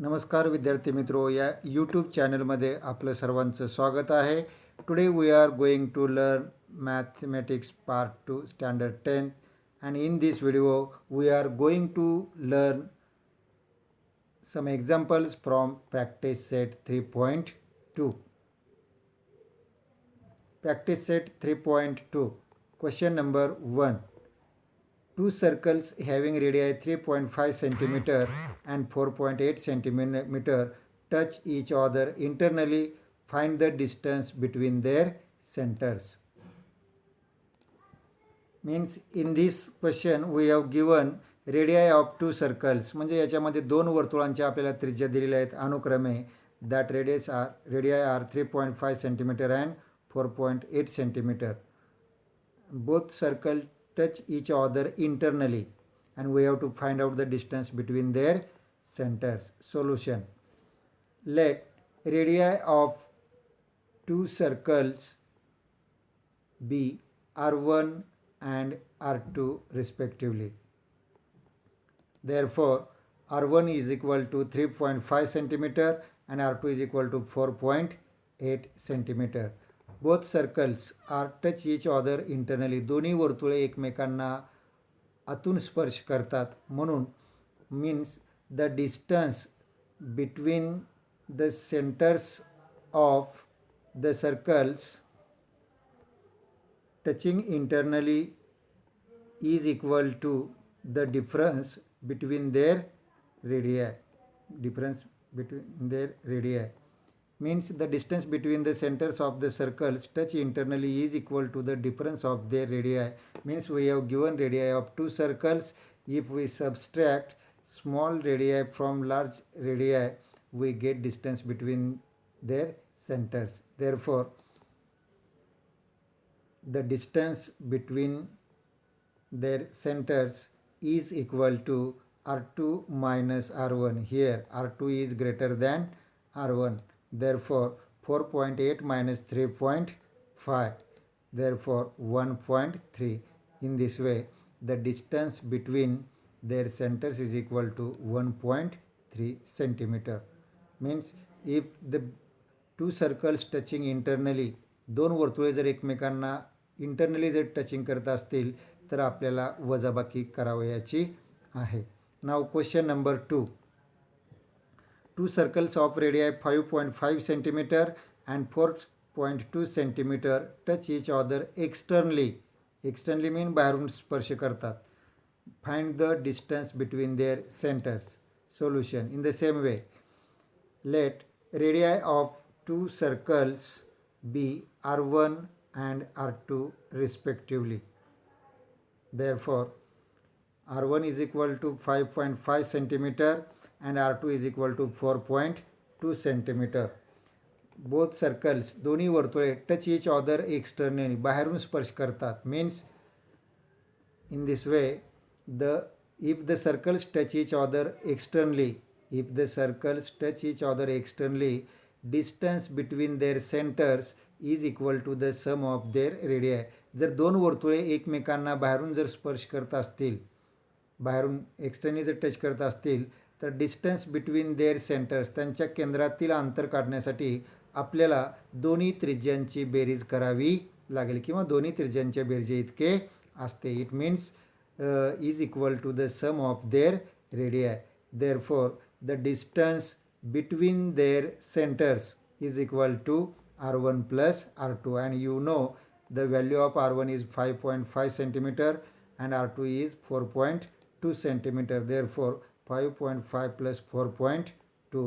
नमस्कार विद्यार्थी मित्रो, या यूट्यूब चॅनलमध्ये आपलं सर्वांचं स्वागत आहे. Today we are going to learn mathematics part 2 standard 10 and in this video we are going to learn some examples from practice set 3.2. Practice set 3.2. Question number 1. Two circles having radii 3.5 cm and 4.8 cm touch each other internally. Find the distance between their centers. Means in this question we have given radii of two circles. म्हणजे याच्यामध्ये दोन वर्तुळांच्या आपल्याला त्रिज्या दिलेल्या आहेत अनुक्रमे. That radii are 3.5 cm and 4.8 cm. Both circles touch each other internally and we have to find out the distance between their centers. Solution. Let radii of two circles be R1 and R2 respectively. Therefore, R1 is equal to 3.5 cm and R2 is equal to 4.8 cm. Both circles are touch each other internally. दोन्ही वर्तुळे एकमेकांना आतून स्पर्श करतात. म्हणून means the distance between the centers of the circles touching internally is equal to the difference between their radii. Difference between their radii means the distance between the centers of the circles touch internally is equal to the difference of their radii. Means we have given radii of two circles. If we subtract small radii from large radii, we get distance between their centers. Therefore, the distance between their centers is equal to R2 minus R1. Here R2 is greater than R1. Therefore 4.8 minus 3.5, therefore 1.3. In this way the distance between their centers is equal to 1.3 centimeter. Means if the two circles touching internally, दोन वर्तुळे जर एकमेकांना internally जर touching करत असतील तर आपल्याला वजाबाकी करावयाची आहे. नाव question number 2. Two circles of radii 5.5 cm and 4.2 cm touch each other externally. Externally mean बाहेरून स्पर्श करतात. Find the distance between their centers. Solution. In the same way, let radii of two circles be R1 and R2 respectively. Therefore, R1 is equal to 5.5 cm and R2 is equal to 4.2 cm. Both circles, दोन्ही वर्तुळे touch each other externally, बाहेरून स्पर्श करतात. Means in this way, if the circles touch each other externally, distance between their centers is equal to the sum of their radii. जर दोन वर्तुळे एकमेकांना बाहेरून जर स्पर्श करत असतील, बाहेरून एक्सटर्नली जर टच करत असतील, तर डिस्टन्स बिटवीन देअर सेंटर्स, त्यांच्या केंद्रातील अंतर काढण्यासाठी आपल्याला दोन्ही त्रिज्यांची बेरीज करावी लागेल किंवा दोन्ही त्रिज्यांच्या बेरजे इतके असते. It means is equal to the sum of their radii. Therefore the distance between their centres is equal to R1 plus R2, and you know the value of R1 is 5.5 centimeter and R2 is 4.2 centimeter. Therefore 5.5 plus 4.2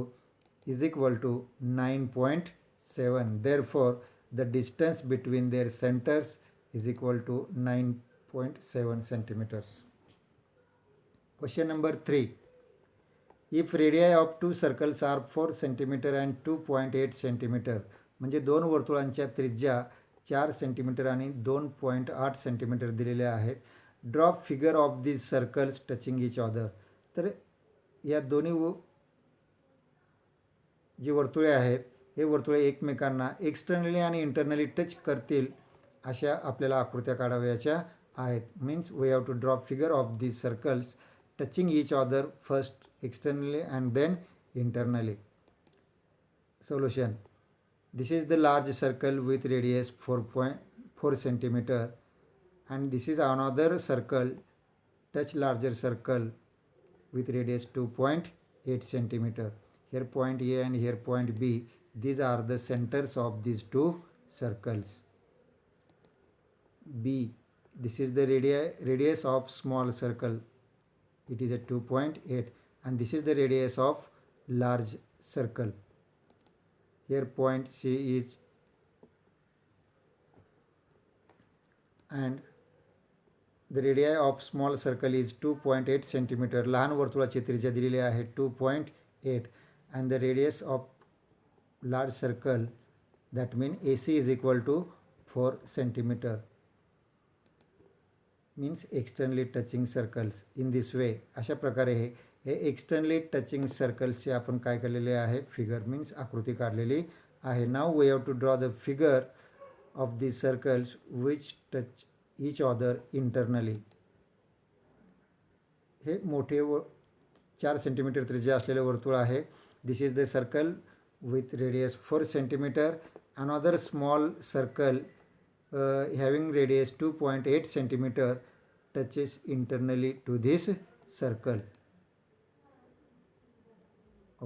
is equal to 9.7. Therefore the distance between their centers is equal to 9.7 centimeters. Question number 3. If radii of two circles are 4 centimeter and 2.8 centimeter, म्हणजे दोन वर्तुळांच्या त्रिज्या 4 centimetre आणि 2.8 centimetre दिलेल्या आहेत. Draw figure of these circles touching each other. तर या दोन्ही जी वर्तुळे आहेत हे वर्तुळे एकमेकांना एक्सटर्नली आणि इंटरनली टच करतील अशा आपल्याला आकृत्या काढावयाच्या आहेत. Means we have to draw figure of these circles touching each other, first externally and then internally. Solution. This is the large circle with radius 4.4 centimeter, and this is another circle, touch larger circle with radius 2.8 centimeter. Here point A and here point B. These are the centers of these two circles. B. This is the radius of small circle. It is at 2.8, and this is the radius of large circle. Here point C is, and the radii of small circle is 2.8 centimeter. लहान वर्तुळाची त्रिज्या दिलेली आहे 2.8, and the radius of large circle, that means AC is equal to 4 centimeter. Means externally touching circles. In this way, अशा प्रकारे हे externally touching सर्कल्सचे आपण काय केलेले आहे, फिगर मीन्स आकृती काढलेली आहे. Now we have to draw the figure of this circles which touch each other internally. हे मोठे 4 सेंटीमीटर त्रिज्या असलेले वर्तुळ आहे. This is the circle with radius 4 centimetre. Another small circle having radius 2.8 centimeter touches internally to this circle.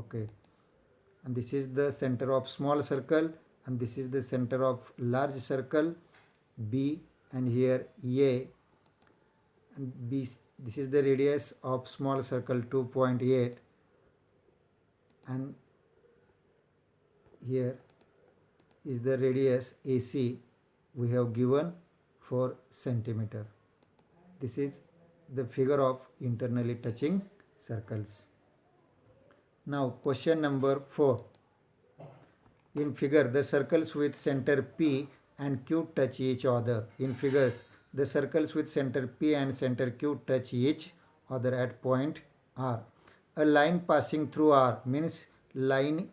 Okay, and this is the center of small circle, and this is the center of large circle B, and here A, and B. This is the radius of small circle 2.8, and here is the radius AC. We have given 4 centimeter. This is the figure of internally touching circles. Now question number 4. In figure, the circles with center P and Q touch each other. In figures, the circles with center P and center Q touch each other at point R. A line passing through R, means line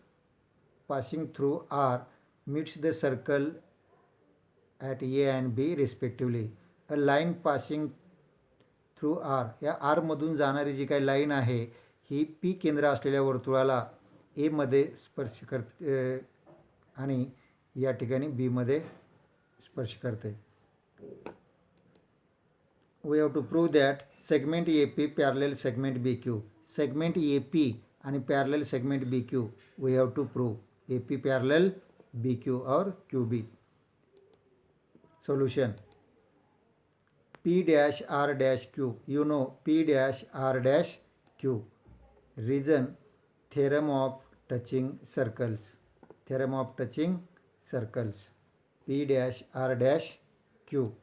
passing through R meets the circle at A and B respectively. A line passing through R, या R मधून जाणारी जी काही line आहे ही P केंद्र असलेल्या वर्तुळाला A मध्ये स्पर्श करते आणि या ठिकाणी B मध्ये स्पर्श करते. We have to prove that segment AP parallel segment BQ. Segment AP आणि parallel segment BQ we have to prove. AP parallel BQ or QB. Solution. P dash R dash Q. You know P dash R dash Q. Reason, theorem of touching circles. Theorem of touching circles. P dash R dash Q.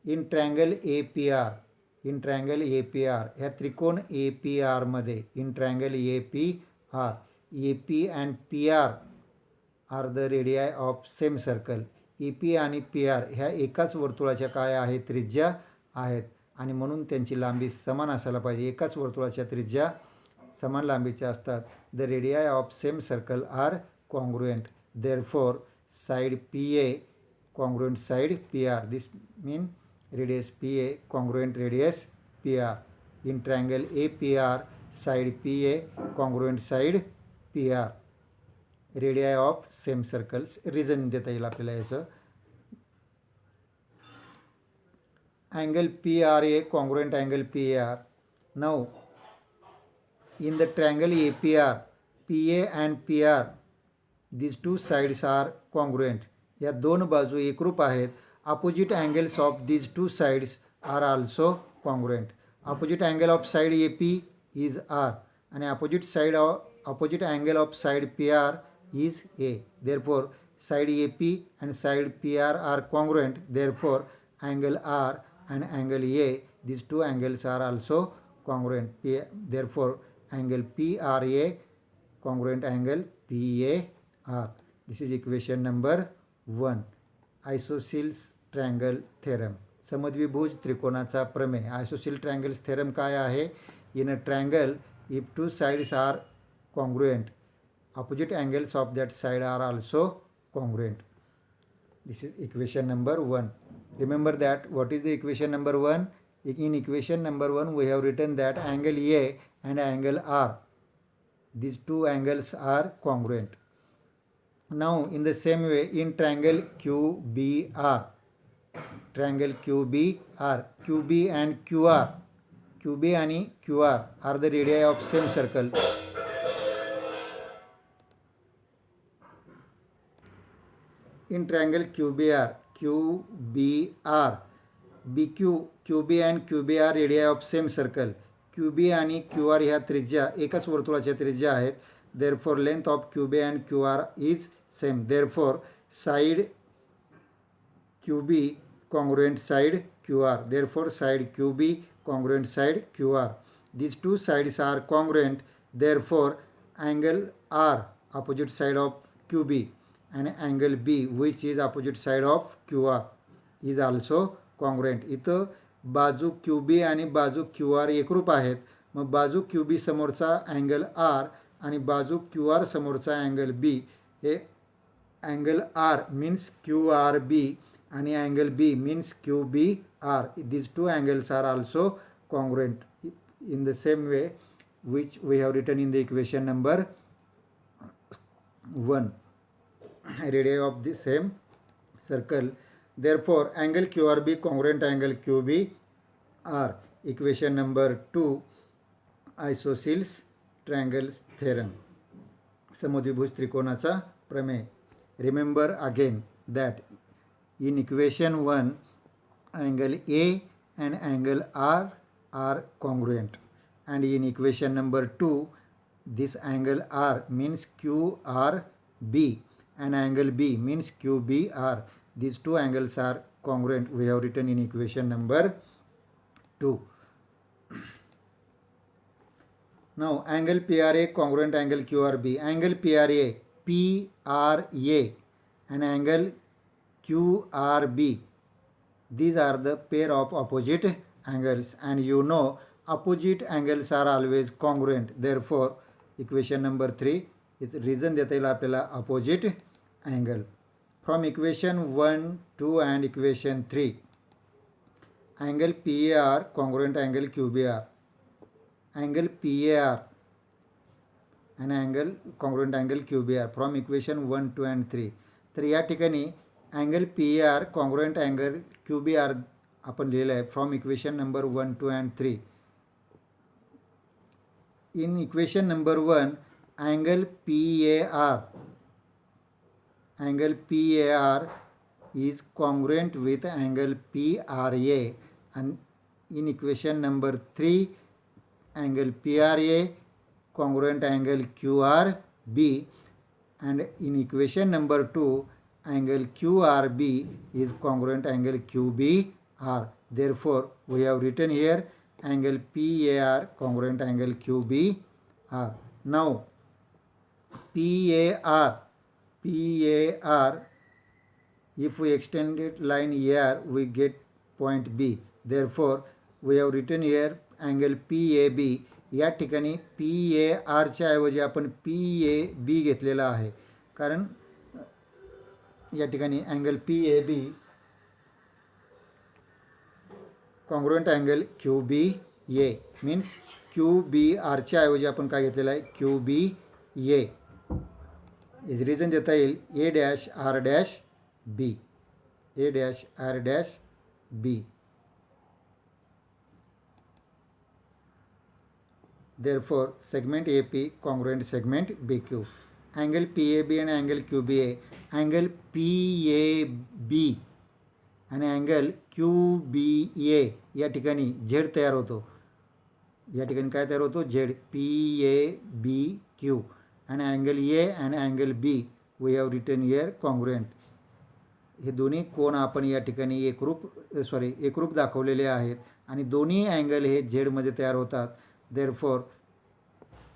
In triangle APR. In triangle APR. ह्या त्रिकोण APR मध्ये. In triangle APR. AP and PR are the radii of same circle. EP आणि PR ह्या एकाच वर्तुळाच्या काय आहेत, त्रिज्या आहेत, आणि म्हणून त्यांची लांबी समान असायला पाहिजे. एकाच वर्तुळाच्या त्रिज्या समान लांबीच्या असतात. The radii of same circle are congruent. Therefore side PA congruent side PR. This mean radius PA congruent radius PR. In triangle APR side PA congruent side PR. Radii of same circles. Reason देता येईल आपल्याला याचं. Angle PRA congruent angle PAR. Now in the triangle APR PA and PR these two sides are congruent. या दोन बाजू एकरूप आहेत. Opposite angles of these two sides are also congruent. Opposite angle of side AP is R आणि opposite angle of side PR is A. Therefore, side AP and side PR are congruent. Therefore, angle R and angle A, these two angles are also congruent. Therefore, angle PRA congruent angle PAR. This is equation number 1. Isosceles triangle theorem. समद्विभुज त्रिकोणाचा प्रमेय. Isosceles triangle theorem काय आहे? In a triangle, if two sides are congruent, opposite angles of that side are also congruent. This is equation number 1. Remember that. What is the equation number 1? In equation number 1 we have written that angle A and angle R These two angles are congruent. Now in the same way, in triangle QBR, QB and QR, QB and QR are the radii of same circle. In triangle QBR, QB and QB are radii of same circle. QB आणि QR ह्या त्रिज्या एकाच वर्तुळाच्या त्रिज्या आहेत. Therefore length of QB and QR is same. Therefore side QB congruent side QR. Therefore side QB congruent side QR. These two sides are congruent. Therefore angle R opposite side of QB and angle B which is opposite side of QR is also congruent. इथं बाजू QB आणि बाजू QR एकरूप आहेत. मग बाजू QB समोरचा angle R आणि बाजू QR समोरचा अँगल B हे अँगल R means QRB आणि angle B means QBR. These two angles are also congruent in the same way which we have written in the equation number 1. Radii of the same circle. Therefore angle QRB congruent angle QBR. Equation number 2, isosceles triangles theorem. समद्विभुज त्रिकोणाचा प्रमेय. Remember again that in equation 1 angle A and angle R are congruent, and in equation number 2 this angle R means QRB and angle B means QBR. These two angles are congruent. We have written in equation number 2. Now angle PRA congruent angle QRB. Angle PRA and angle QRB, these are the pair of opposite angles, and you know opposite angles are always congruent. Therefore equation number 3 is reason देता येईल आपल्याला opposite angle. From equation 1, 2 and equation 3, angle PAR congruent angle QBR. Angle PAR and angle congruent angle QBR from equation 1, 2 and 3. तर या ठिकाणी angle PAR congruent angle QBR आपण लिहिलं आहे from equation number 1, 2 and 3. In equation number 1, angle PAR is congruent with angle PRA, and in equation number 3 angle PRA congruent angle QRB, and in equation number 2 angle QRB is congruent angle QBR. Therefore we have written here angle PAR congruent angle QBR. Now PAR, if we extended line AR we get point B. Therefore we have written here angle PAB. या ठिकाणी PAR च्या ऐवजी आपण PAB घेतलेला आहे, कारण या ठिकाणी angle PAB congruent angle QBA means QBR च्या ऐवजी आपण काय घेतलेला आहे QBA. इज रिझन देता येईल A'(R')B. Therefore segment AP congruent segment BQ. Angle PAB and angle QBA. Angle PAB आणि angle QBA या ठिकाणी Z तयार होतो. या ठिकाणी काय तयार होतो Z PABQ, and angle A and angle B we have written here congruent. हे दोन्ही कोण आपण या ठिकाणी एकरूप दाखवलेले आहेत आणि दोन्ही अँगल हे Z मध्ये तयार होतात. Therefore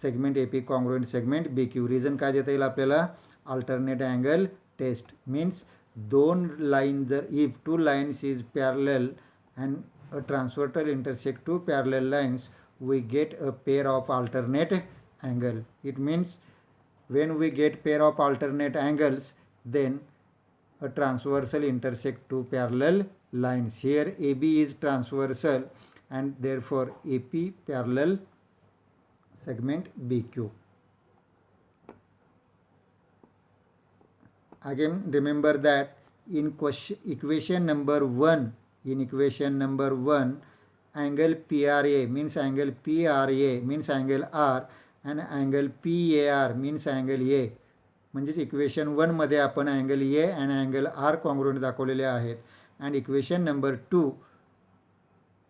segment AP congruent segment BQ. Reason काय देता येईल आपल्याला alternate angle test means दोन लाईन जर if two lines is parallel and a transversal intersect two parallel lines we get a pair of alternate angle. It means when we get pair of alternate angles then a transversal intersect two parallel lines. Here AB is transversal and therefore AP parallel segment BQ. again remember that in equation number 1, angle PRA means angle PRA means angle R and angle PAR means angle A. म्हणजेच equation 1 मध्ये आपण angle A आणि angle R congruent दाखवलेले आहेत and equation number 2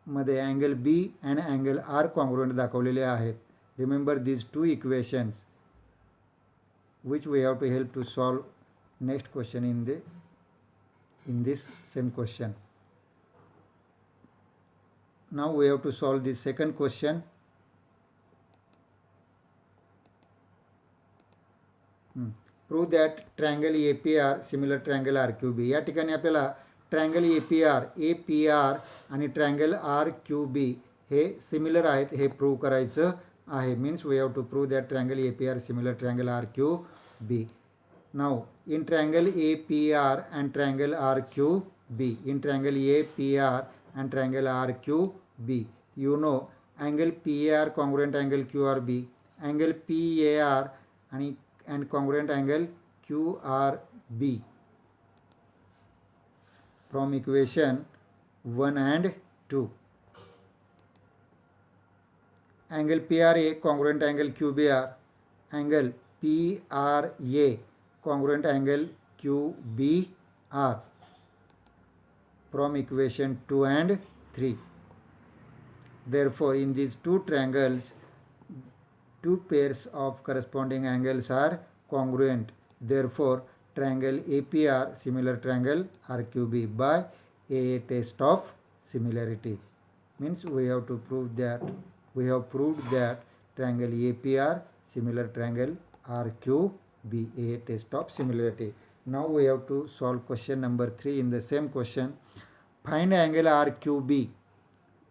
मध्ये angle B and angle R congruent दाखवलेले आहेत. Remember these two equations which we have to help to solve next question in this same question. Now we have to solve the second question. Prove that triangle APR similar triangle RQB. या ठिकाणी आपल्याला triangle APR आणि triangle RQB हे similar आहेत हे prove करायचं आहे. Means we have to prove that triangle APR similar triangle RQB. Now in triangle APR and triangle RQB, in triangle APR and triangle RQB, you know angle PAR congruent angle QRB, angle PAR and congruent angle QRB from equation 1 and 2. Angle PRA congruent angle QBR, angle PRA congruent angle QBR from equation 2 and 3. Therefore, in these two triangles, two pairs of corresponding angles are congruent. Therefore, triangle APR similar triangle RQB by a test of similarity. Means we have to prove that we have proved that triangle APR similar triangle RQB, a test of similarity. Now we have to solve question number 3 in the same question. Find angle RQB.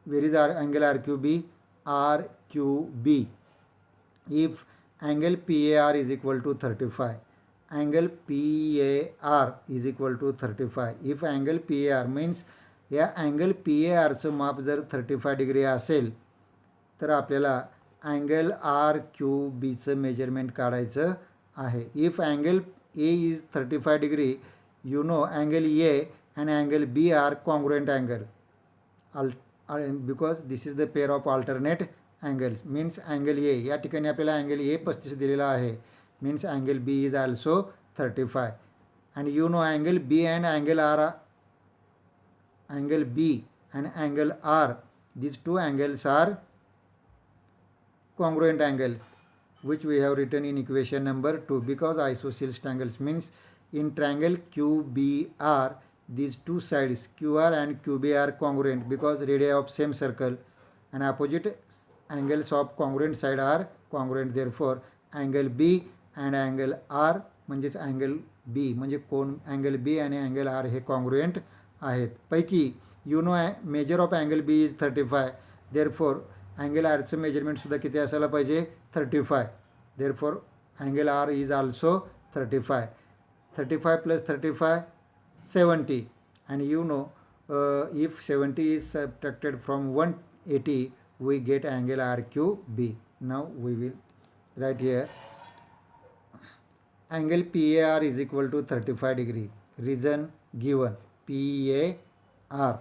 Where is our angle RQB? RQB. If angle PAR is equal to 35, angle PAR is equal to 35. If angle PAR means या angle PARचं माप जर 35 degree असेल तर आपल्याला angle RQBचं measurement काढायचं आहे. If angle A is 35 degree, you know angle A and angle B are congruent angle because this is the pair of alternate angles. Means angle A, या ठिकाणी आपल्याला अँगल A 35 दिलेला आहे. Means angle B is also 35 and you know angle B and angle R, these two angles are congruent angles which we have written in equation number 2 because isosceles triangles. Means in triangle QBR these two sides QR and QB are congruent because radii of same circle and opposite angles of congruent side are congruent. Therefore angle B and angle R म्हणजेच angle B म्हणजे कोण angle B आणि angle R हे congruent आहेत. पैकी you know measure of angle B is 35. Therefore angle R चं measurement सुद्धा किती असायला पाहिजे 35. Therefore angle R is also 35. 35 plus 35 70 and you know if 70 is subtracted from 180 we get angle RQB. Now we will write here angle PAR is equal to 35 degree. Reason given PAR.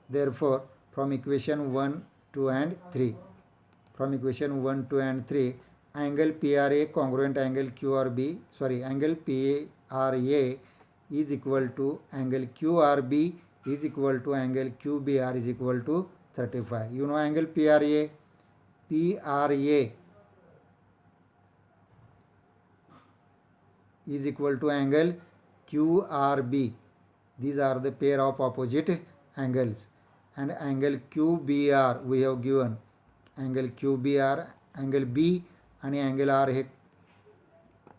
Therefore from equation 1, 2 and 3, from equation 1, 2 and 3, angle PRA congruent angle QRB, angle PRA is equal to angle QRB is equal to angle QBR is equal to 35. You know angle PRA is equal to angle QRB. These are the pair of opposite angles. And angle QBR we have given angle QBR, angle B आणि angle R हे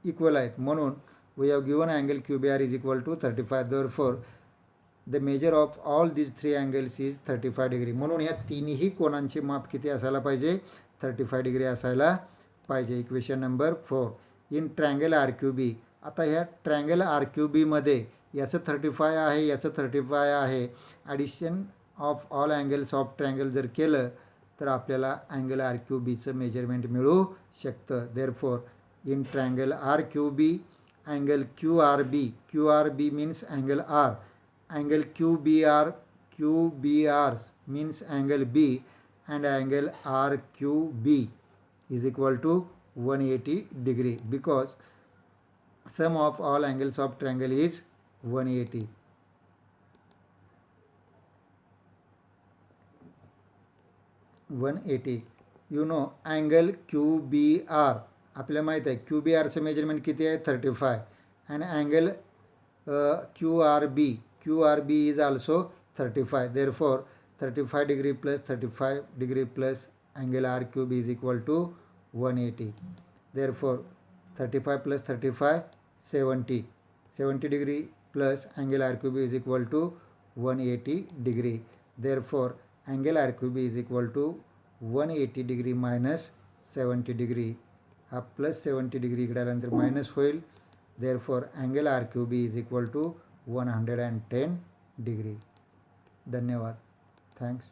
equal आहेत म्हणून we have given angle QBR is equal to 35. Therefore the measure of all these three angles is 35 degree. म्हणून या तिन्ही कोनांचे माप किती असायला पाहिजे 35 डिग्री असायला पाहिजे. Equation number 4 in triangle RQB. आता ह्या ट्रायंगल RQB मध्ये याचं 35 आहे याचं 35 आहे. Addition of all angles of triangle जर केलं तर आपल्याला अँगल RQBचं मेजरमेंट मिळू शकतं. Therefore in triangle RQB angle QRB means angle R, angle QBR means angle B, and angle RQB is equal to 180 degree, because sum of all angles of triangle is 180. You know angle QBR, आपल्याला माहित आहे QBRचं measurement किती आहे 35, and angle QRB is also 35. Therefore 35 degree plus 35 degree plus angle RQB is equal to 180. Therefore 35 plus 35 70 degree plus angle RQB is equal to 180 degree. Therefore angle RQB is equal to 180 degree minus 70 degree. हा plus 70 degree इकडे आल्यानंतर minus होईल. Therefore angle RQB is equal to 110 degree. धन्यवाद. Thanks.